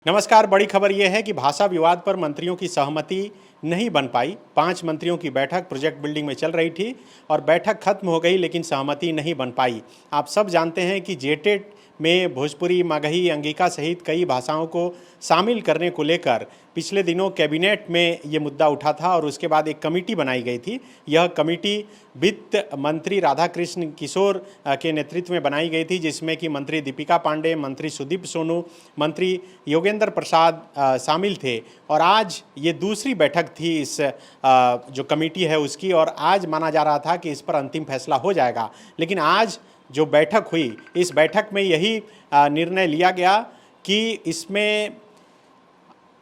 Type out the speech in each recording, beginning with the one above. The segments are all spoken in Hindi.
नमस्कार। बड़ी खबर यह है कि भाषा विवाद पर मंत्रियों की सहमति नहीं बन पाई। 5 मंत्रियों की बैठक प्रोजेक्ट बिल्डिंग में चल रही थी और बैठक खत्म हो गई, लेकिन सहमति नहीं बन पाई। आप सब जानते हैं कि जेटेट में भोजपुरी, मगही, अंगिका सहित कई भाषाओं को शामिल करने को लेकर पिछले दिनों कैबिनेट में ये मुद्दा उठा था और उसके बाद एक कमेटी बनाई गई थी। यह कमेटी वित्त मंत्री राधाकृष्ण किशोर के नेतृत्व में बनाई गई थी, जिसमें कि मंत्री दीपिका पांडे, मंत्री सुदीप सोनू, मंत्री योगेंद्र प्रसाद शामिल थे। और आज ये दूसरी बैठक थी इस जो कमेटी है उसकी, और आज माना जा रहा था कि इस पर अंतिम फैसला हो जाएगा। लेकिन आज जो बैठक हुई, इस बैठक में यही निर्णय लिया गया कि इसमें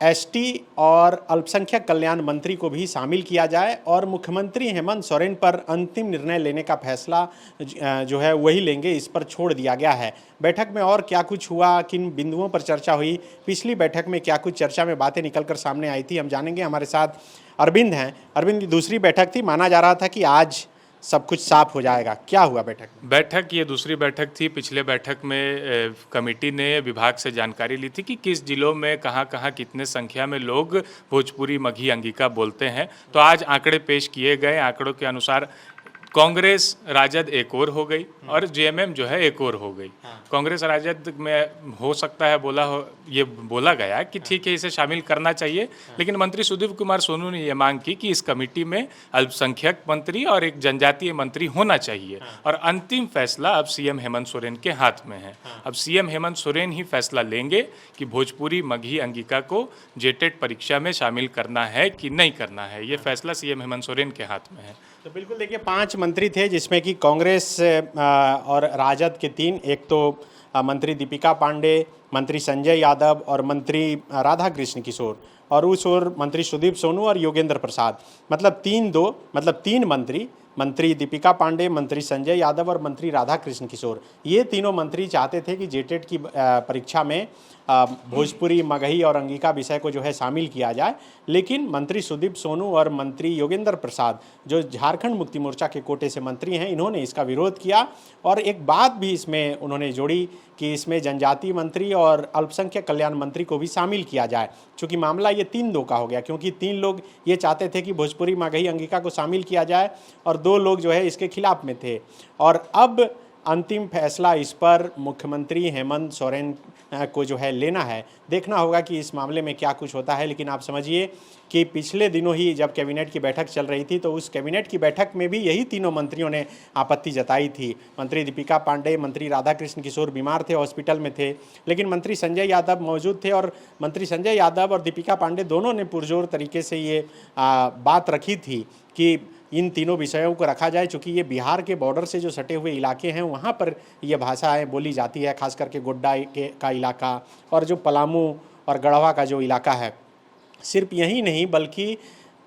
एसटी और अल्पसंख्यक कल्याण मंत्री को भी शामिल किया जाए और मुख्यमंत्री हेमंत सोरेन पर अंतिम निर्णय लेने का फैसला जो है वही लेंगे, इस पर छोड़ दिया गया है। बैठक में और क्या कुछ हुआ, किन बिंदुओं पर चर्चा हुई, पिछली बैठक में क्या कुछ चर्चा में बातें निकलकर सामने आई थी, हम जानेंगे। हमारे साथ अरविंद हैं। अरविंद, दूसरी बैठक थी, माना जा रहा था कि आज सब कुछ साफ हो जाएगा, क्या हुआ बैठक? ये दूसरी बैठक थी। पिछले बैठक में कमेटी ने विभाग से जानकारी ली थी कि किस जिलों में कहां कहां कितने संख्या में लोग भोजपुरी, मगही, अंगिका बोलते हैं। तो आज आंकड़े पेश किए गए। आंकड़ों के अनुसार कांग्रेस राजद एक और हो गई और जेएमएम जो है एक और हो गई। कांग्रेस राजद में हो सकता है ये बोला गया कि ठीक है, इसे शामिल करना चाहिए, लेकिन मंत्री सुदीप कुमार सोनू ने यह मांग की कि इस कमेटी में अल्पसंख्यक मंत्री और एक जनजातीय मंत्री होना चाहिए। और अंतिम फैसला अब सीएम हेमंत सोरेन के हाथ में है। अब सीएम हेमंत सोरेन ही फैसला लेंगे कि भोजपुरी, मगही, अंगिका को जेटेट परीक्षा में शामिल करना है कि नहीं करना है। ये फैसला सीएम हेमंत सोरेन के हाथ में है। तो बिल्कुल देखिए, 5 मंत्री थे, जिसमें कि कांग्रेस और राजद के 3, एक तो मंत्री दीपिका पांडे, मंत्री संजय यादव और मंत्री राधाकृष्ण किशोर, और उस ओर मंत्री सुदीप सोनू और योगेंद्र प्रसाद। मतलब 3 मंत्री दीपिका पांडे, मंत्री संजय यादव और मंत्री राधाकृष्ण किशोर, ये तीनों मंत्री चाहते थे कि जेटेट की परीक्षा में भोजपुरी, मगही और अंगिका विषय को जो है शामिल किया जाए। लेकिन मंत्री सुदीप सोनू और मंत्री योगेंद्र प्रसाद, जो झारखंड मुक्ति मोर्चा के कोटे से मंत्री हैं, इन्होंने इसका विरोध किया। और एक बात भी इसमें उन्होंने जोड़ी कि इसमें जनजातीय मंत्री और अल्पसंख्यक कल्याण मंत्री को भी शामिल किया जाए। चूँकि मामला ये 3-2 का हो गया, क्योंकि 3 लोग ये चाहते थे कि भोजपुरी, मगही, अंगिका को शामिल किया जाए और 2 लोग जो है इसके खिलाफ में थे। और अब अंतिम फैसला इस पर मुख्यमंत्री हेमंत सोरेन को जो है लेना है। देखना होगा कि इस मामले में क्या कुछ होता है। लेकिन आप समझिए कि पिछले दिनों ही जब कैबिनेट की बैठक चल रही थी, तो उस कैबिनेट की बैठक में भी यही तीनों मंत्रियों ने आपत्ति जताई थी। मंत्री दीपिका पांडे, मंत्री राधाकृष्ण किशोर बीमार थे, हॉस्पिटल में थे, लेकिन मंत्री संजय यादव मौजूद थे। और मंत्री संजय यादव और दीपिका पांडे दोनों ने पुरजोर तरीके से ये बात रखी थी कि इन तीनों विषयों को रखा जाए, चूँकि ये बिहार के बॉर्डर से जो सटे हुए इलाके हैं, वहाँ पर ये भाषाएँ बोली जाती है, खास करके गोड्डा का इलाका और जो पलामू और गढ़वा का जो इलाका है। सिर्फ यही नहीं, बल्कि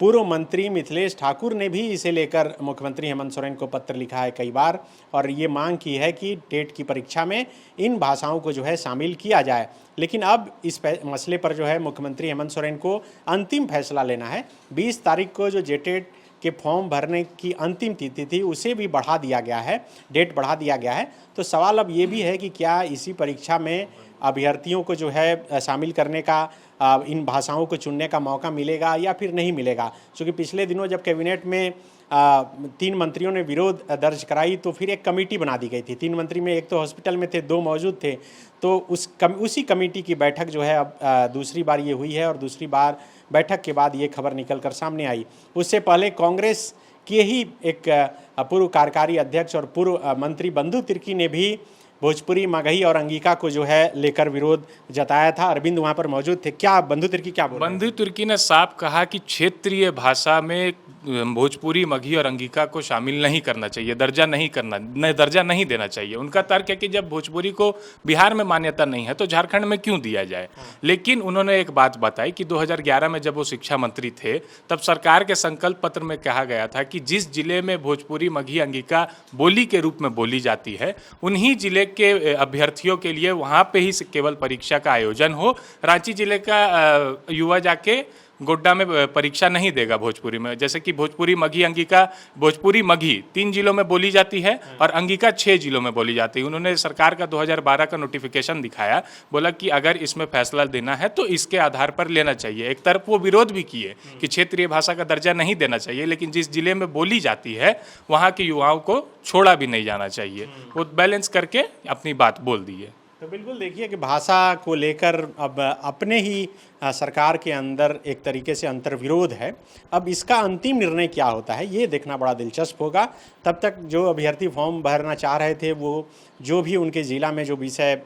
पूर्व मंत्री मिथिलेश ठाकुर ने भी इसे लेकर मुख्यमंत्री हेमंत सोरेन को पत्र लिखा है कई बार, और ये मांग की है कि टेट की परीक्षा में इन भाषाओं को जो है शामिल किया जाए। लेकिन अब इस मसले पर जो है मुख्यमंत्री हेमंत सोरेन को अंतिम फैसला लेना है। 20 तारीख को जो जेटेट के फॉर्म भरने की अंतिम तिथि थी, उसे भी बढ़ा दिया गया है, डेट बढ़ा दिया गया है। तो सवाल अब ये भी है कि क्या इसी परीक्षा में अभ्यर्थियों को जो है शामिल करने का, इन भाषाओं को चुनने का मौका मिलेगा या फिर नहीं मिलेगा। क्योंकि पिछले दिनों जब कैबिनेट में 3 मंत्रियों ने विरोध दर्ज कराई, तो फिर एक कमेटी बना दी गई थी। 3 मंत्री में एक तो हॉस्पिटल में थे, 2 मौजूद थे। तो उसी कमेटी की बैठक जो है अब दूसरी बार ये हुई है, और दूसरी बार बैठक के बाद ये खबर निकल कर सामने आई। उससे पहले कांग्रेस के ही एक पूर्व कार्यकारी अध्यक्ष और पूर्व मंत्री बंधु तिर्की ने भी भोजपुरी, मगही और अंगिका को जो है लेकर विरोध जताया था। अरविंद वहाँ पर मौजूद थे। क्या बंधु तिर्की क्या बोले? बंधु तिर्की ने साफ कहा कि क्षेत्रीय भाषा में भोजपुरी, मगही और अंगिका को शामिल नहीं करना चाहिए, दर्जा नहीं देना चाहिए। उनका तर्क है कि जब भोजपुरी को बिहार में मान्यता नहीं है तो झारखंड में क्यों दिया जाए। लेकिन उन्होंने एक बात बताई कि 2011 में जब वो शिक्षा मंत्री थे, तब सरकार के संकल्प पत्र में कहा गया था कि जिस जिले में भोजपुरी, मगही, अंगिका बोली के रूप में बोली जाती है, उन्हीं जिले के अभ्यर्थियों के लिए वहाँ पे ही केवल परीक्षा का आयोजन हो। रांची जिले का युवा जाके गोड्डा में परीक्षा नहीं देगा भोजपुरी में। जैसे कि भोजपुरी मगही अंगिका, भोजपुरी मगही 3 जिलों में बोली जाती है और अंगिका 6 जिलों में बोली जाती है। उन्होंने सरकार का 2012 का नोटिफिकेशन दिखाया, बोला कि अगर इसमें फैसला देना है तो इसके आधार पर लेना चाहिए। एक तरफ वो विरोध भी किए कि क्षेत्रीय भाषा का दर्जा नहीं देना चाहिए, लेकिन जिस जिले में बोली जाती है वहाँ के युवाओं को छोड़ा भी नहीं जाना चाहिए। वो बैलेंस करके अपनी बात बोल दी है। तो बिल्कुल देखिए कि भाषा को लेकर अब अपने ही सरकार के अंदर एक तरीके से अंतर्विरोध है। अब इसका अंतिम निर्णय क्या होता है ये देखना बड़ा दिलचस्प होगा। तब तक जो अभ्यर्थी फॉर्म भरना चाह रहे थे वो जो भी उनके ज़िला में जो विषय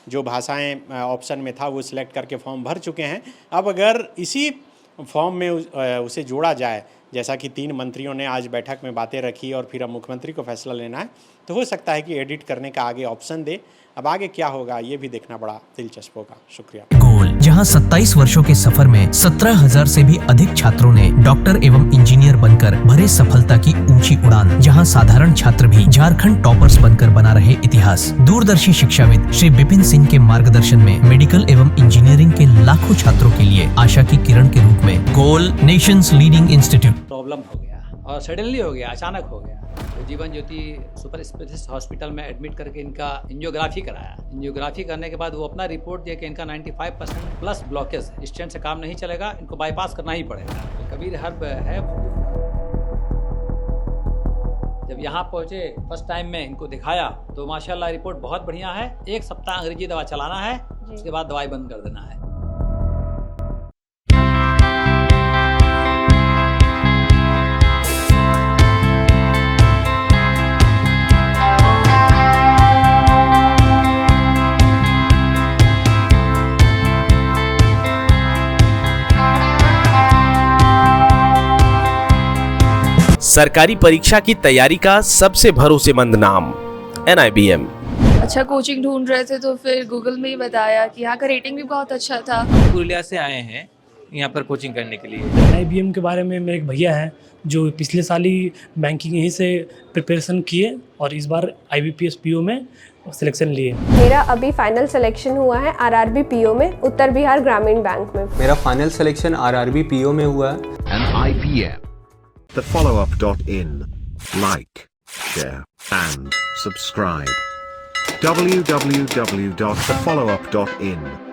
जो भाषाएं ऑप्शन में था वो सिलेक्ट करके फॉर्म भर चुके हैं। अब अगर इसी फॉर्म में उसे जोड़ा जाए, जैसा कि 3 मंत्रियों ने आज बैठक में बातें रखी और फिर अब मुख्यमंत्री को फैसला लेना है, तो हो सकता है कि एडिट करने का आगे ऑप्शन दे। अब आगे क्या होगा ये भी देखना बड़ा दिलचस्प होगा। शुक्रिया। गोल, जहां 27 वर्षों के सफर में 17,000 से भी अधिक छात्रों ने डॉक्टर एवं इंजीनियर बनकर भरे सफलता की ऊंची उड़ान। जहां साधारण छात्र भी झारखंड टॉपर्स बनकर बना रहे इतिहास। दूरदर्शी शिक्षाविद श्री विपिन सिंह के मार्गदर्शन में मेडिकल एवं इंजीनियरिंग के लाखों छात्रों के लिए आशा की किरण के रूप में गोल नेशंस लीडिंग इंस्टीट्यूट। प्रॉब्लम हो गया और सडनली हो गया, अचानक हो गया। तो Jeevan Jyoti super specialist hospital में एडमिट करके इनका एंजियोग्राफी कराया। एंजियोग्राफी करने के बाद वो अपना रिपोर्ट दिया कि इनका 95% प्लस ब्लॉकेज है, स्टेंट से काम नहीं चलेगा, इनको बाईपास करना ही पड़ेगा। तो कबीर हर्ब है। जब यहाँ पहुँचे फर्स्ट टाइम में इनको दिखाया तो माशाल्लाह रिपोर्ट बहुत बढ़िया है। 1 सप्ताह अंग्रेजी दवा चलाना है, उसके बाद दवाई बंद कर देना है। सरकारी परीक्षा की तैयारी का सबसे भरोसेमंद नाम NIBM। अच्छा कोचिंग ढूंढ रहे थे तो फिर गूगल में ही बताया कि यहाँ का रेटिंग भी बहुत अच्छा था। पुरुलिया से आए हैं यहाँ पर कोचिंग करने के लिए। NIBM के बारे में मेरे एक भैया हैं जो पिछले साल ही बैंकिंग यहीं से प्रिपरेशन किए और इस बार IBPS PO में सिलेक्शन लिए। मेरा अभी फाइनल सिलेक्शन हुआ है RRB PO में, उत्तर बिहार ग्रामीण बैंक में। मेरा फाइनल सिलेक्शन RRB PO में हुआ है। NIBM thefollowup.in. Like, share and subscribe. www.thefollowup.in